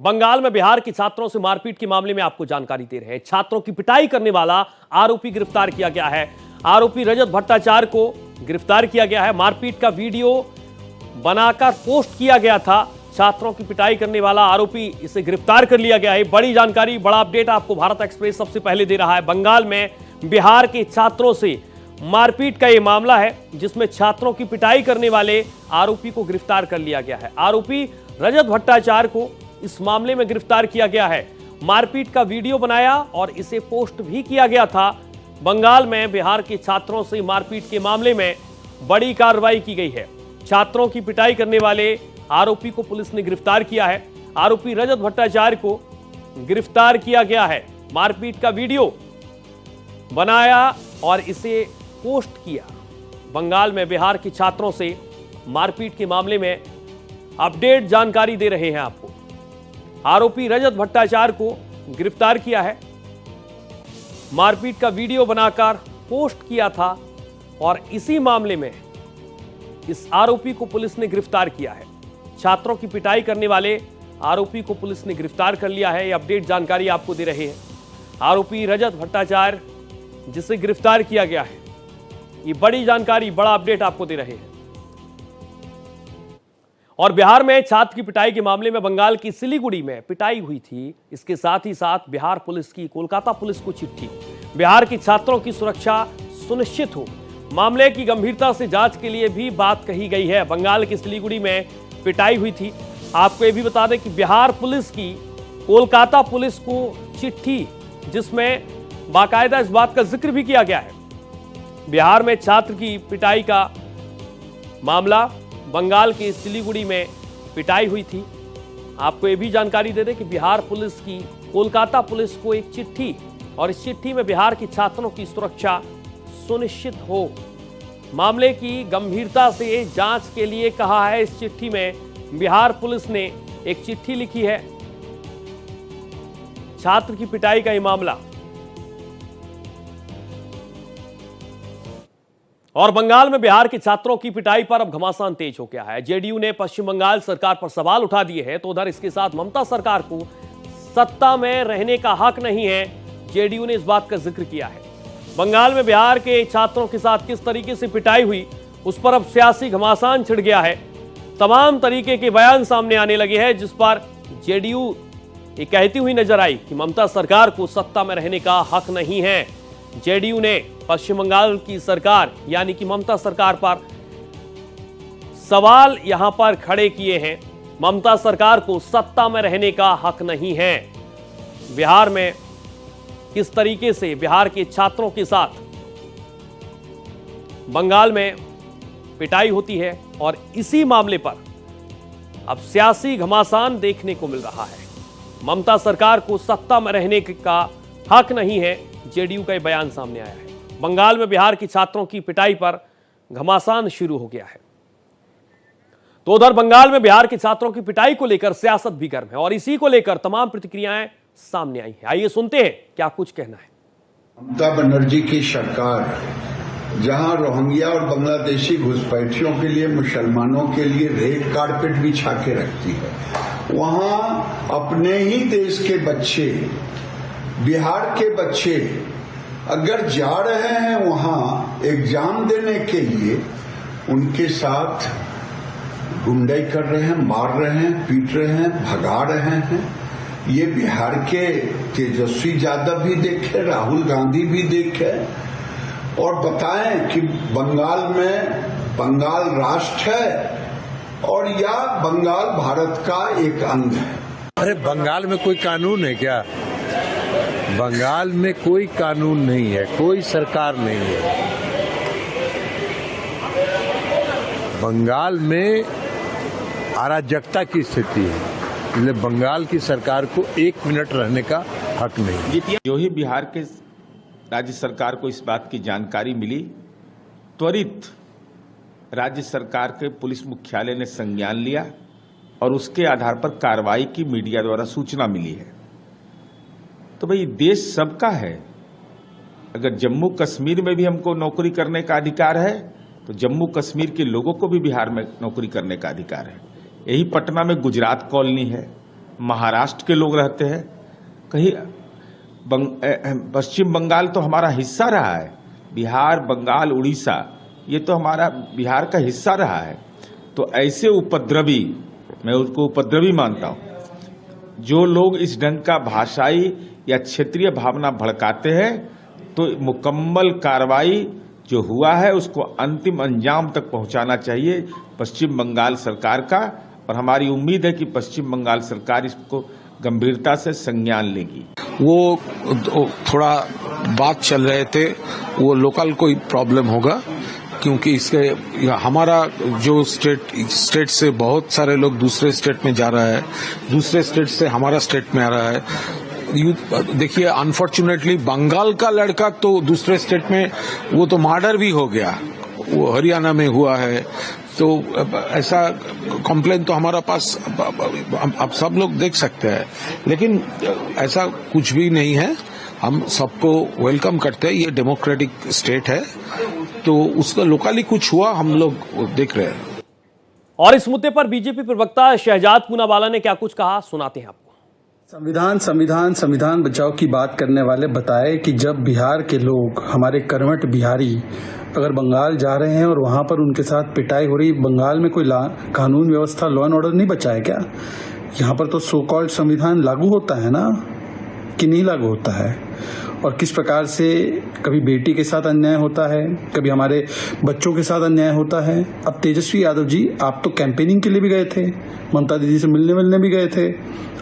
बंगाल में बिहार के छात्रों से मारपीट के मामले में आपको जानकारी दे रहे हैं। छात्रों की पिटाई करने वाला आरोपी गिरफ्तार किया गया है। आरोपी रजत भट्टाचार्य को गिरफ्तार किया गया है। मारपीट का वीडियो बनाकर पोस्ट किया गया था। छात्रों की पिटाई करने वाला आरोपी, इसे गिरफ्तार कर लिया गया है। बड़ी जानकारी, बड़ा अपडेट आपको भारत एक्सप्रेस सबसे पहले दे रहा है। बंगाल में बिहार के छात्रों से मारपीट का यह मामला है, जिसमें छात्रों की पिटाई करने वाले आरोपी को गिरफ्तार कर लिया गया है। आरोपी रजत भट्टाचार्य को इस मामले में गिरफ्तार किया गया है। मारपीट का वीडियो बनाया और इसे पोस्ट भी किया गया था। बंगाल में बिहार के छात्रों से मारपीट के मामले में बड़ी कार्रवाई की गई है। छात्रों की पिटाई करने वाले आरोपी को पुलिस ने गिरफ्तार किया है। आरोपी रजत भट्टाचार्य को गिरफ्तार किया गया है। मारपीट का वीडियो बनाया और इसे पोस्ट किया। बंगाल में बिहार के छात्रों से मारपीट के मामले में अपडेट जानकारी दे रहे हैं आपको। आरोपी रजत भट्टाचार्य को गिरफ्तार किया है। मारपीट का वीडियो बनाकर पोस्ट किया था और इसी मामले में इस आरोपी को पुलिस ने गिरफ्तार किया है। छात्रों की पिटाई करने वाले आरोपी को पुलिस ने गिरफ्तार कर लिया है। यह अपडेट जानकारी आपको दे रहे हैं। आरोपी रजत भट्टाचार्य, जिसे गिरफ्तार किया गया है, ये बड़ी जानकारी, बड़ा अपडेट आपको दे रहे हैं। और बिहार में छात्र की पिटाई के मामले में बंगाल की सिलीगुड़ी में पिटाई हुई थी। इसके साथ ही साथ बिहार पुलिस की कोलकाता पुलिस को चिट्ठी। बिहार के छात्रों की सुरक्षा सुनिश्चित हो, मामले की गंभीरता से जांच के लिए भी बात कही गई है। बंगाल की सिलीगुड़ी में पिटाई हुई थी। आपको यह भी बता दें कि बिहार पुलिस की कोलकाता पुलिस को चिट्ठी, जिसमें बाकायदा इस बात का जिक्र भी किया गया है। बिहार में छात्र की पिटाई का मामला, बंगाल के सिलीगुड़ी में पिटाई हुई थी। आपको यह भी जानकारी दे दें कि बिहार पुलिस की कोलकाता पुलिस को एक चिट्ठी, और इस चिट्ठी में बिहार के छात्रों की सुरक्षा सुनिश्चित हो, मामले की गंभीरता से जांच के लिए कहा है। इस चिट्ठी में बिहार पुलिस ने एक चिट्ठी लिखी है। छात्र की पिटाई का यह मामला। और बंगाल में बिहार के छात्रों की पिटाई पर अब घमासान तेज हो गया है। जेडीयू ने पश्चिम बंगाल सरकार पर सवाल उठा दिए हैं, तो उधर इसके साथ ममता सरकार को सत्ता में रहने का हक नहीं है। जेडीयू ने इस बात का जिक्र किया है। बंगाल में बिहार के छात्रों के साथ किस तरीके से पिटाई हुई, उस पर अब सियासी घमासान छिड़ गया है। तमाम तरीके के बयान सामने आने लगे हैं, जिस पर जेडीयू ये कहती हुई नजर आई कि ममता सरकार को सत्ता में रहने का हक नहीं है। जेडीयू ने पश्चिम बंगाल की सरकार यानी कि ममता सरकार पर सवाल यहां पर खड़े किए हैं। ममता सरकार को सत्ता में रहने का हक नहीं है। बिहार में किस तरीके से बिहार के छात्रों के साथ बंगाल में पिटाई होती है, और इसी मामले पर अब सियासी घमासान देखने को मिल रहा है। ममता सरकार को सत्ता में रहने का हक नहीं है, जेडीयू का यह बयान सामने आया है। बंगाल में बिहार की छात्रों की पिटाई पर घमासान शुरू हो गया है। तो उधर बंगाल में बिहार के छात्रों की पिटाई को लेकर सियासत भी गर्म है, और इसी को लेकर तमाम प्रतिक्रियाएं सामने आई हैं। आइए सुनते हैं क्या कुछ कहना है। ममता बनर्जी की सरकार जहां रोहिंग्या और बांग्लादेशी घुसपैठियों के लिए, मुसलमानों के लिए रेड कारपेट बिछा के रखती है, वहां अपने ही देश के बच्चे, बिहार के बच्चे अगर जा रहे हैं वहां एग्जाम देने के लिए, उनके साथ गुंडाई कर रहे हैं, मार रहे हैं, पीट रहे हैं, भगा रहे हैं। ये बिहार के तेजस्वी यादव भी देखे, राहुल गांधी भी देखे, और बताएं कि बंगाल में बंगाल राष्ट्र है और या बंगाल भारत का एक अंग है। अरे बंगाल में कोई कानून है क्या? बंगाल में कोई कानून नहीं है, कोई सरकार नहीं है। बंगाल में अराजकता की स्थिति है, इसलिए बंगाल की सरकार को 1 मिनट रहने का हक नहीं। जो ही बिहार के राज्य सरकार को इस बात की जानकारी मिली, त्वरित राज्य सरकार के पुलिस मुख्यालय ने संज्ञान लिया और उसके आधार पर कार्रवाई की मीडिया द्वारा सूचना मिली है। तो भाई देश सबका है। अगर जम्मू कश्मीर में भी हमको नौकरी करने का अधिकार है, तो जम्मू कश्मीर के लोगों को भी बिहार में नौकरी करने का अधिकार है। यही पटना में गुजरात कॉलोनी है, महाराष्ट्र के लोग रहते हैं, कहीं पश्चिम बंगाल तो हमारा हिस्सा रहा है, बिहार, बंगाल, उड़ीसा ये तो हमारा बिहार का हिस्सा रहा है। तो ऐसे उपद्रवी, मैं उसको उपद्रवी मानता हूं, जो लोग इस ढंग का भाषाई या क्षेत्रीय भावना भड़काते हैं, तो मुकम्मल कार्रवाई जो हुआ है उसको अंतिम अंजाम तक पहुंचाना चाहिए पश्चिम बंगाल सरकार का। और हमारी उम्मीद है कि पश्चिम बंगाल सरकार इसको गंभीरता से संज्ञान लेगी। वो थोड़ा बात चल रहे थे, वो लोकल कोई प्रॉब्लम होगा, क्योंकि इसके हमारा जो स्टेट से बहुत सारे लोग दूसरे स्टेट में जा रहा है, दूसरे स्टेट से हमारा स्टेट में आ रहा है। देखिए, अनफॉर्चुनेटली बंगाल का लड़का तो दूसरे स्टेट में वो तो मर्डर भी हो गया, वो हरियाणा में हुआ है। तो ऐसा कंप्लेन तो हमारा पास आप सब लोग देख सकते हैं, लेकिन ऐसा कुछ भी नहीं है। हम सबको वेलकम करते हैं, ये डेमोक्रेटिक स्टेट है, तो उसका लोकली कुछ हुआ हम लोग देख रहे हैं। और इस मुद्दे पर बीजेपी प्रवक्ता शहजाद पूनावाला ने क्या कुछ कहा, सुनाते हैं आपको। संविधान बचाओ की बात करने वाले बताए कि जब बिहार के लोग, हमारे कर्मठ बिहारी, अगर बंगाल जा रहे हैं और वहां पर उनके साथ पिटाई हो रही, बंगाल में कोई कानून व्यवस्था, लॉ एंड ऑर्डर नहीं बचा है क्या? यहाँ पर तो सो कॉल्ड संविधान लागू होता है ना, कि नहीं लागू होता है? और किस प्रकार से कभी बेटी के साथ अन्याय होता है, कभी हमारे बच्चों के साथ अन्याय होता है। अब तेजस्वी यादव जी, आप तो कैंपेनिंग के लिए भी गए थे, ममता दीदी से मिलने भी गए थे।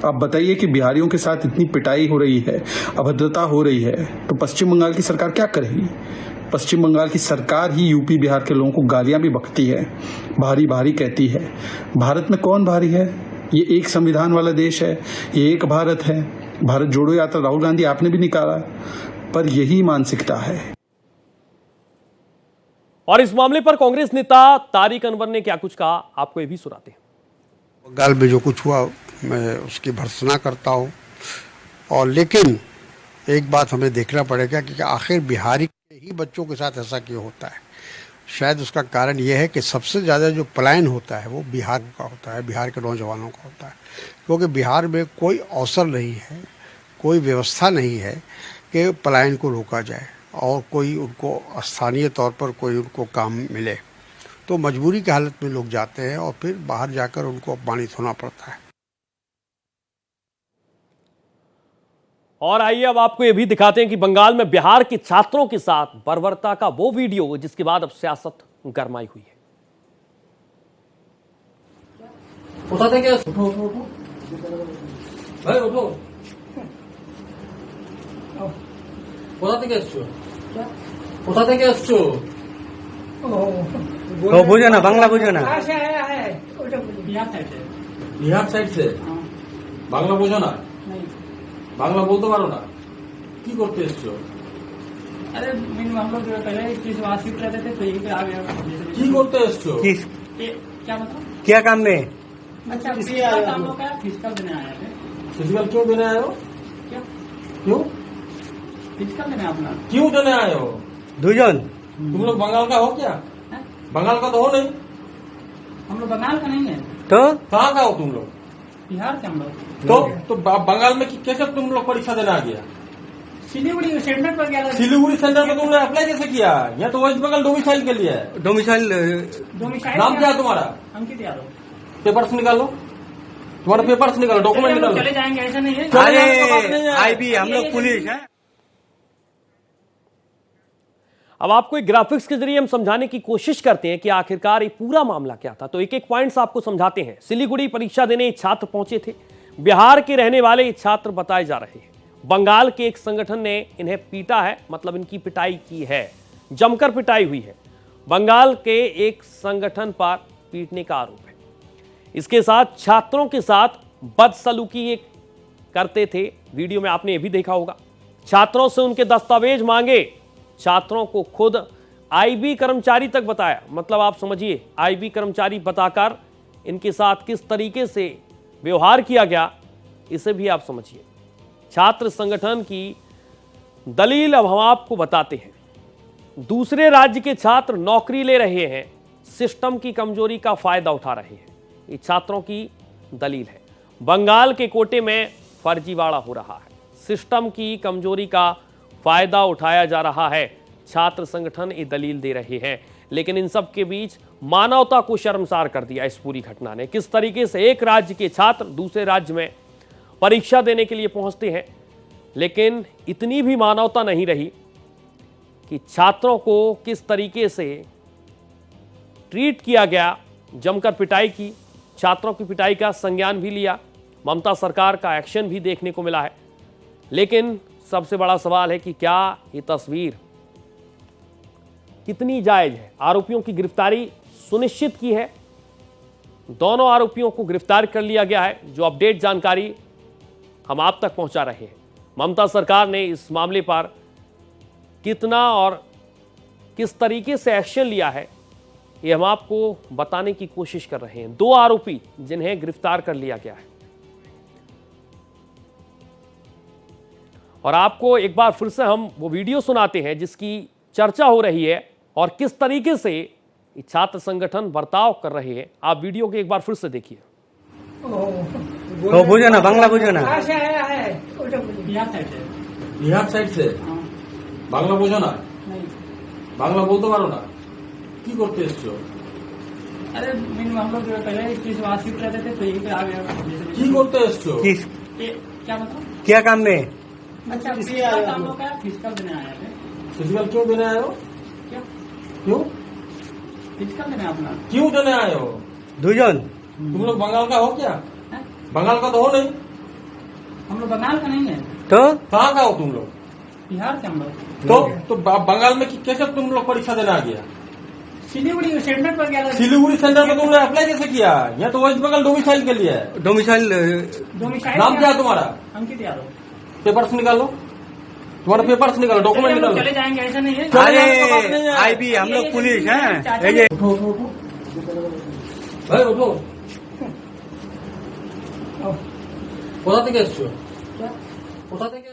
आप बताइए कि बिहारियों के साथ इतनी पिटाई हो रही है, अभद्रता हो रही है, तो पश्चिम बंगाल की सरकार क्या करेगी? पश्चिम बंगाल की सरकार ही यूपी बिहार के लोगों को गालियां भी बकती है, भारी भारी कहती है। भारत में कौन भारी है? ये एक संविधान वाला देश है, ये एक भारत है। भारत जोड़ो यात्रा राहुल गांधी आपने भी निकाला, पर यही मानसिकता है। और इस मामले पर कांग्रेस नेता तारिक अनवर ने क्या कुछ कहा, आपको ये भी सुनाते हैं। बंगाल में जो कुछ हुआ मैं उसकी भर्त्सना करता हूँ, और लेकिन एक बात हमें देखना पड़ेगा कि आखिर बिहारी के ही बच्चों के साथ ऐसा क्यों होता है। शायद उसका कारण यह है कि सबसे ज़्यादा जो पलायन होता है वो बिहार का होता है, बिहार के नौजवानों का होता है, क्योंकि बिहार में कोई अवसर नहीं है, कोई व्यवस्था नहीं है कि पलायन को रोका जाए और कोई उनको स्थानीय तौर पर कोई उनको काम मिले। तो मजबूरी की हालत में लोग जाते हैं और फिर बाहर जाकर उनको अपमानित होना पड़ता है। और आइए अब आपको यह भी दिखाते हैं कि बंगाल में बिहार के छात्रों के साथ बर्बरता का वो वीडियो जिसके बाद अब सियासत गरमाई हुई है। उठा दे क्या? उठो भाई, उठो। उठा दे क्या? उठा दे क्या? बुझो ना, बांग्ला बुझो ना। बिहार साइड से বাংলা বোঝো না? বাংলা বলতে পারো না? কি করতে এসছো? अरे हम लोग पहले वहाँ शिफ्ट रहते थे, तो यहीं पे आ गए। কি করতে এসছো? क्या मतलब? क्या काम में? अच्छा, फिजिकल काम लोग का फिजिकल देने आए थे। फिजिकल क्यों देने आए हो? क्या क्यों फिजिकल देने अपना? क्यों देने आए हो? दुजन तुम लोग बंगाल का हो क्या? बंगाल का तो हो नहीं। हम लोग बंगाल का नहीं है। तो कहाँ का हो तुम लोग? बिहार के हम लोग। तो बंगाल में कैसे तुम लोग परीक्षा देने आ गया? सिलीगुड़ी सेंटर पर गया था। सिलीगुड़ी सेंटर में तुमने अप्लाई कैसे किया? यहाँ तो वेस्ट बंगाल डोमिसाइल के लिए है। डोमिसाइल नाम क्या है तुम्हारा? अंकित यादव। पेपर्स निकालो, तुम्हारे पेपर्स निकालो, डॉक्यूमेंट निकालो। चले जाएंगे, ऐसा नहीं है। अरे आईबी, हम लोग पुलिस है। अब आपको एक ग्राफिक्स के जरिए हम समझाने की कोशिश करते हैं कि आखिरकार ये पूरा मामला क्या था। तो एक एक पॉइंट्स आपको समझाते हैं। सिलीगुड़ी परीक्षा देने छात्र पहुंचे थे, बिहार के रहने वाले ये छात्र बताए जा रहे हैं। बंगाल के एक संगठन ने इन्हें पीटा है, मतलब इनकी पिटाई की है, जमकर पिटाई हुई है। बंगाल के एक संगठन पर पीटने का आरोप है। इसके साथ छात्रों के साथ बदसलूकी ये करते थे। वीडियो में आपने ये भी देखा होगा। छात्रों से उनके दस्तावेज मांगे, छात्रों को खुद आईबी कर्मचारी तक बताया। मतलब आप समझिए, आईबी कर्मचारी बताकर इनके साथ किस तरीके से व्यवहार किया गया, इसे भी आप समझिए। छात्र संगठन की दलील अब हम आपको बताते हैं। दूसरे राज्य के छात्र नौकरी ले रहे हैं, सिस्टम की कमजोरी का फायदा उठा रहे हैं, ये छात्रों की दलील है। बंगाल के कोटे में फर्जीवाड़ा हो रहा है, सिस्टम की कमजोरी का फायदा उठाया जा रहा है। छात्र संगठन ये दलील दे रहे हैं, लेकिन इन सब के बीच मानवता को शर्मसार कर दिया इस पूरी घटना ने। किस तरीके से एक राज्य के छात्र दूसरे राज्य में परीक्षा देने के लिए पहुंचते हैं, लेकिन इतनी भी मानवता नहीं रही कि छात्रों को किस तरीके से ट्रीट किया गया, जमकर पिटाई की, छात्रों की पिटाई का संज्ञान भी लिया, ममता सरकार का एक्शन भी देखने को मिला है। लेकिन सबसे बड़ा सवाल है कि क्या ये तस्वीर कितनी जायज है। आरोपियों की गिरफ्तारी सुनिश्चित की है, दोनों आरोपियों को गिरफ्तार कर लिया गया है। जो अपडेट जानकारी हम आप तक पहुंचा रहे हैं, ममता सरकार ने इस मामले पर कितना और किस तरीके से एक्शन लिया है, ये हम आपको बताने की कोशिश कर रहे हैं। दो आरोपी जिन्हें गिरफ्तार कर लिया गया है, और आपको एक बार फिर से हम वो वीडियो सुनाते हैं जिसकी चर्चा हो रही है और किस तरीके से छात्र संगठन बर्ताव कर रहे हैं। आप वीडियो को एक बार फिर से देखिए। तो बुझो ना, बांग्ला बुझो ना। बिहार साइड से বাংলা বোঝো না? বাংলা বলতে পারো না? কি করতে এসছো? अरे हम लोग पहले इस चीज वहाँ शिफ्ट रहते थे, तो यहीं पे आ गया। কি করতে এসছো? किस क्या मतलब? क्या काम में? अच्छा, फिजिकल हम लोग का फिजिकल देने आए थे। फिजिकल क्यों देने आए हो? क्या क्यों फिजिकल देने अपना? क्यों देने आए हो? दुजन तुम लोग बंगाल का हो क्या? हैं? बंगाल का तो हो नहीं। हम लोग बंगाल का नहीं है, तो कहाँ का हो तुम लोग? बिहार के हम लोग। तो बंगाल में कैसे तुम लोग परीक्षा देने आ गया? सिलीगुड़ी सेंटर पर गया था। सिलीगुड़ी सेंटर में तुमने अप्लाई कैसे किया? यहाँ तो वेस्ट बंगाल डोमिसाइल के लिए है। डोमिसाइल नाम क्या है तुम्हारा? अंकित यादव। पेपर्स निकालो, तुम्हारा पेपर्स निकालो, डॉक्यूमेंट निकालो। चले जाएंगे, ऐसा नहीं है। अरे आईबी हम लोग पुलिस हैं। ये उठो उठो उठो भाई उठो। कोथा থেকে এসছো? कोथा থেকে?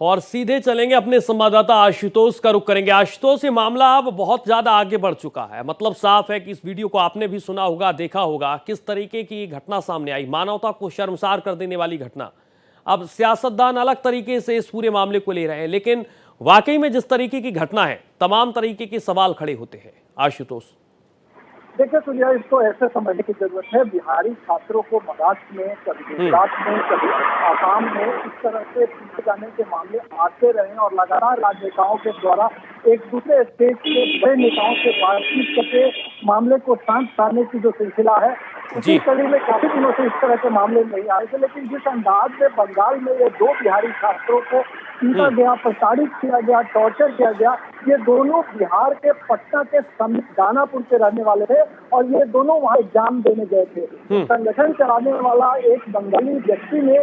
और सीधे चलेंगे अपने संवाददाता आशुतोष का रुख करेंगे। आशुतोष, ये मामला अब बहुत ज्यादा आगे बढ़ चुका है, मतलब साफ है कि इस वीडियो को आपने भी सुना होगा, देखा होगा। किस तरीके की घटना सामने आई, मानवता को शर्मसार कर देने वाली घटना। अब सियासतदान अलग तरीके से इस पूरे मामले को ले रहे हैं, लेकिन वाकई में जिस तरीके की घटना है, तमाम तरीके के सवाल खड़े होते हैं। आशुतोष, देखिए सुनिया, इसको ऐसे समझने की जरूरत है। बिहारी छात्रों को महाराष्ट्र में, कभी गुजरात में, कभी आसाम में इस तरह से पीछे जाने के मामले आते रहे और लगातार राजनेताओं के द्वारा एक दूसरे स्टेट के बड़े नेताओं से बातचीत करके मामले को शांत करने की जो सिलसिला है, उसी कड़ी में काफी दिनों से इस तरह के मामले नहीं आए थे। लेकिन जिस अंदाज में बंगाल में ये दो बिहारी छात्रों को पीटा गया, प्रताड़ित किया गया, टॉर्चर किया गया, ये दोनों बिहार के पटना के समीप दानापुर के रहने वाले थे और ये दोनों वहाँ एग्जाम देने गए थे। संगठन चलाने वाला एक बंगाली व्यक्ति ने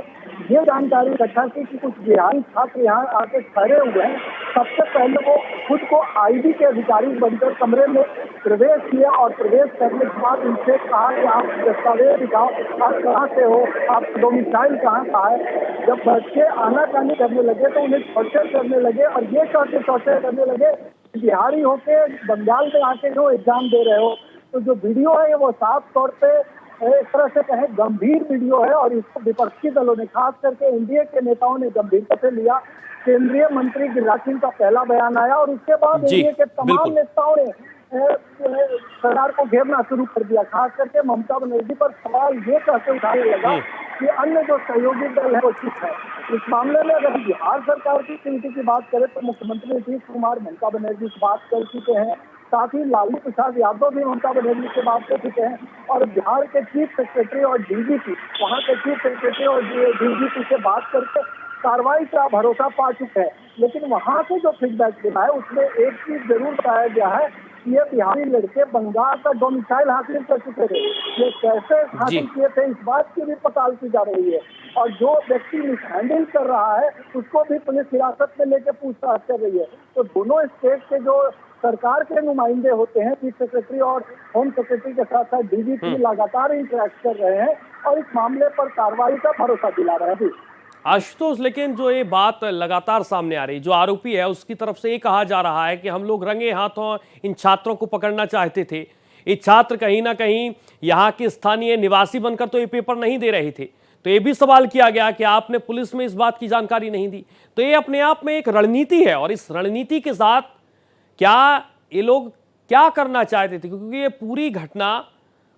ये जानकारी इकट्ठा की कि कुछ बिहारी छात्र यहाँ आके ठहरे हुए हैं। सबसे पहले वो खुद को आईबी के अधिकारी बनकर कमरे में प्रवेश किया और प्रवेश करने के बाद उनसे कहा कि आप दस्तावेज दिखाओ, आप कहाँ से हो, आप डोमिसाइल कहाँ का है। जब बच्चे आनाकानी करने लगे तो उन्हें टॉर्चर करने लगे और ये टॉर्चर करने लगे, बिहारी होके बंगाल में आके जो एग्जाम दे रहे हो। तो जो वीडियो है वो साफ तौर पे एक तरह से कहें गंभीर वीडियो है और इसको विपक्षी दलों ने, खास करके एनडीए के नेताओं ने गंभीरता से लिया। केंद्रीय मंत्री गिरिराज सिंह का पहला बयान आया और उसके बाद एनडीए के तमाम नेताओं ने सरकार को घेरना शुरू कर दिया। खास करके ममता बनर्जी पर सवाल ये कहते उठाने लगा कि अन्य जो सहयोगी दल है वो चुप है। इस मामले में अगर बिहार सरकार की स्थिति की बात करें तो मुख्यमंत्री नीतीश कुमार ममता बनर्जी से बात कर चुके हैं, साथ ही लालू प्रसाद यादव भी ममता बनर्जी से बात कर चुके हैं और बिहार के चीफ सेक्रेटरी और डीजीपी, वहाँ के चीफ सेक्रेटरी और डीजीपी से बात करके कार्रवाई का भरोसा पा चुके हैं। लेकिन वहाँ से जो फीडबैक मिला है उसमें एक चीज जरूर बताया गया है, ये बिहारी लड़के बंगाल का डोमिसाइल हासिल कर चुके थे। ये कैसे हासिल किए थे, इस बात की भी पड़ताल की जा रही है और जो व्यक्ति मिसहैंडल कर रहा है उसको भी पुलिस हिरासत में लेकर पूछताछ कर रही है। तो दोनों स्टेट के जो सरकार के नुमाइंदे होते हैं, चीफ सेक्रेटरी और होम सेक्रेटरी के साथ साथ डीजीपी लगातार इंटरेक्ट कर रहे हैं और इस मामले पर कार्रवाई का भरोसा दिला रहे हैं। आशुतोष, लेकिन जो ये बात लगातार सामने आ रही, जो आरोपी है उसकी तरफ से ये कहा जा रहा है कि हम लोग रंगे हाथों इन छात्रों को पकड़ना चाहते थे, ये छात्र कहीं ना कहीं यहाँ के स्थानीय निवासी बनकर तो ये पेपर नहीं दे रहे थे। तो ये भी सवाल किया गया कि आपने पुलिस में इस बात की जानकारी नहीं दी। तो ये अपने आप में एक रणनीति है, और इस रणनीति के साथ क्या ये लोग क्या करना चाहते थे, क्योंकि ये पूरी घटना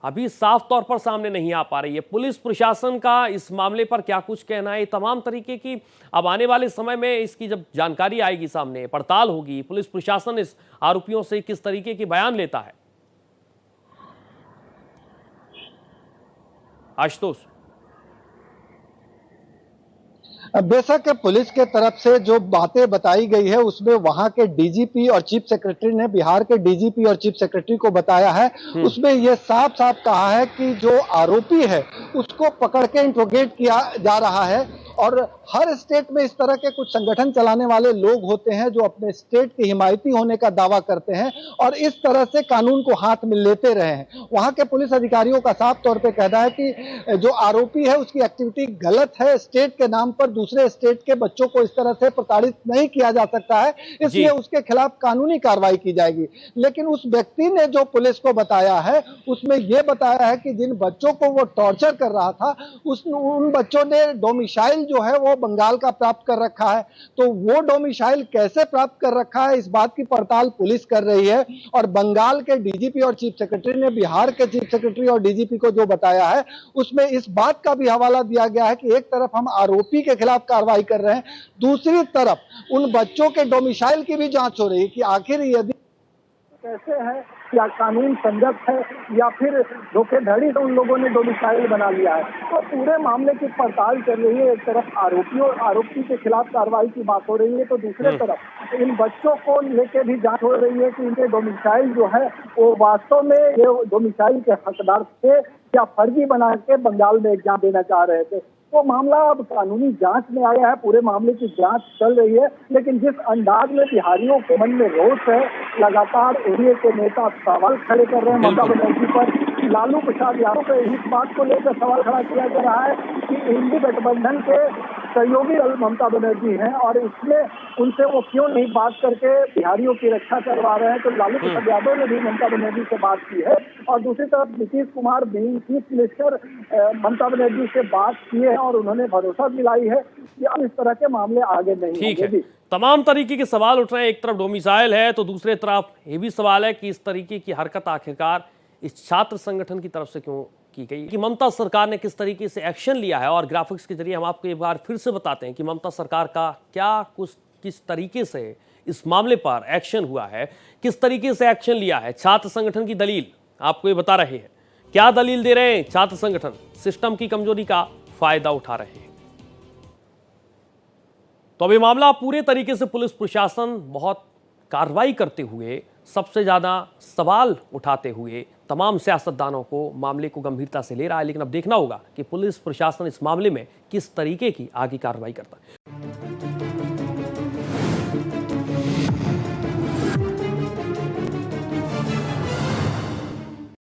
अभी साफ तौर पर सामने नहीं आ पा रही है। पुलिस प्रशासन का इस मामले पर क्या कुछ कहना है, तमाम तरीके की अब आने वाले समय में इसकी जब जानकारी आएगी सामने, पड़ताल होगी, पुलिस प्रशासन इस आरोपियों से किस तरीके की बयान लेता है। आशुतोष, बेशक पुलिस के तरफ से जो बातें बताई गई है उसमें वहां के डीजीपी और चीफ सेक्रेटरी ने बिहार के डीजीपी और चीफ सेक्रेटरी को बताया है। उसमें यह साफ साफ कहा है कि जो आरोपी है उसको पकड़ के इंट्रोगेट किया जा रहा है, और हर स्टेट में इस तरह के कुछ संगठन चलाने वाले लोग होते हैं जो अपने स्टेट के हिमायती होने का दावा करते हैं और इस तरह से कानून को हाथ में लेते रहे हैं। वहां के पुलिस अधिकारियों का साफ तौर पे कहना है कि जो आरोपी है उसकी एक्टिविटी गलत है। स्टेट के नाम पर दूसरे स्टेट के बच्चों को इस तरह से प्रताड़ित नहीं किया जा सकता है, इसलिए उसके खिलाफ कानूनी कार्रवाई की जाएगी। लेकिन उस व्यक्ति ने जो पुलिस को बताया है उसमें यह बताया है कि जिन बच्चों को वो टॉर्चर कर रहा था उन बच्चों ने डोमिसाइल जो है वो बंगाल का प्राप्त कर रखा है। तो वो डोमिसाइल कैसे प्राप्त कर रखा है इस बात की पड़ताल पुलिस कर रही है। और बंगाल के डीजीपी और चीफ सेक्रेटरी ने बिहार के चीफ सेक्रेटरी और डीजीपी को जो बताया है उसमें इस बात का भी हवाला दिया गया है कि एक तरफ हम आरोपी के खिलाफ कार्रवाई कर रहे हैं, दूसरी तरफ उन बच्चों के डोमिसाइल की भी जांच हो रही है कि आखिर यदि कैसे है, या कानून संगत है या फिर धोखेधड़ी से उन लोगों ने डोमिसाइल बना लिया है। तो पूरे मामले की पड़ताल चल रही है। एक तरफ आरोपी के खिलाफ कार्रवाई की बात हो रही है, तो दूसरे तरफ इन बच्चों को लेके भी जांच हो रही है कि इनके डोमिसाइल जो है वो वास्तव में ये डोमिसाइल के हकदार थे या फर्जी बना के बंगाल में एग्जाम देना चाह रहे थे। वो मामला अब कानूनी जांच में आया है, पूरे मामले की जांच चल रही है। लेकिन जिस अंदाज में बिहारियों के मन में रोष है, लगातार एनडीए के नेता सवाल खड़े कर रहे हैं ममता बनर्जी पर। लालू प्रसाद यादव पे इस बात को लेकर सवाल खड़ा किया जा रहा है कि इंडी गठबंधन के सहयोगी ममता बनर्जी हैं और इसमें उनसे वो क्यों नहीं बात करके बिहारियों की रक्षा करवा रहे हैं। तो लालू प्रसाद यादव ने भी ममता बनर्जी से बात की है, और दूसरी तरफ नीतीश कुमार भी चीफ मिनिस्टर ममता बनर्जी से बात की है और उन्होंने भरोसा दिलाई है कि अब इस तरह के मामले आगे नहीं होंगे। तमाम तरीके के सवाल उठ रहे हैं। एक तरफ डोमिसाइल है तो दूसरे तरफ ये भी सवाल है कि इस तरीके की हरकत आखिरकार इस छात्र संगठन की तरफ से क्यों की गई, कि ममता सरकार ने किस तरीके से एक्शन लिया है। और ग्राफिक्स के जरिए हम आपको एक बार फिर से बताते हैं कि ममता सरकार का क्या किस तरीके से इस मामले पर एक्शन हुआ है, किस तरीके से एक्शन लिया है। छात्र संगठन की दलील आपको ये बता रहे हैं। क्या दलील दे रहे हैं छात्र संगठन? सिस्टम की कमजोरी का फायदा उठा रहे हैं। तो अब ये मामला पूरे तरीके से पुलिस प्रशासन बहुत कार्रवाई करते हुए, सबसे ज्यादा सवाल उठाते हुए तमाम सियासतदानों को मामले को गंभीरता से ले रहा है। लेकिन अब देखना होगा कि पुलिस प्रशासन इस मामले में किस तरीके की आगे कार्रवाई करता है।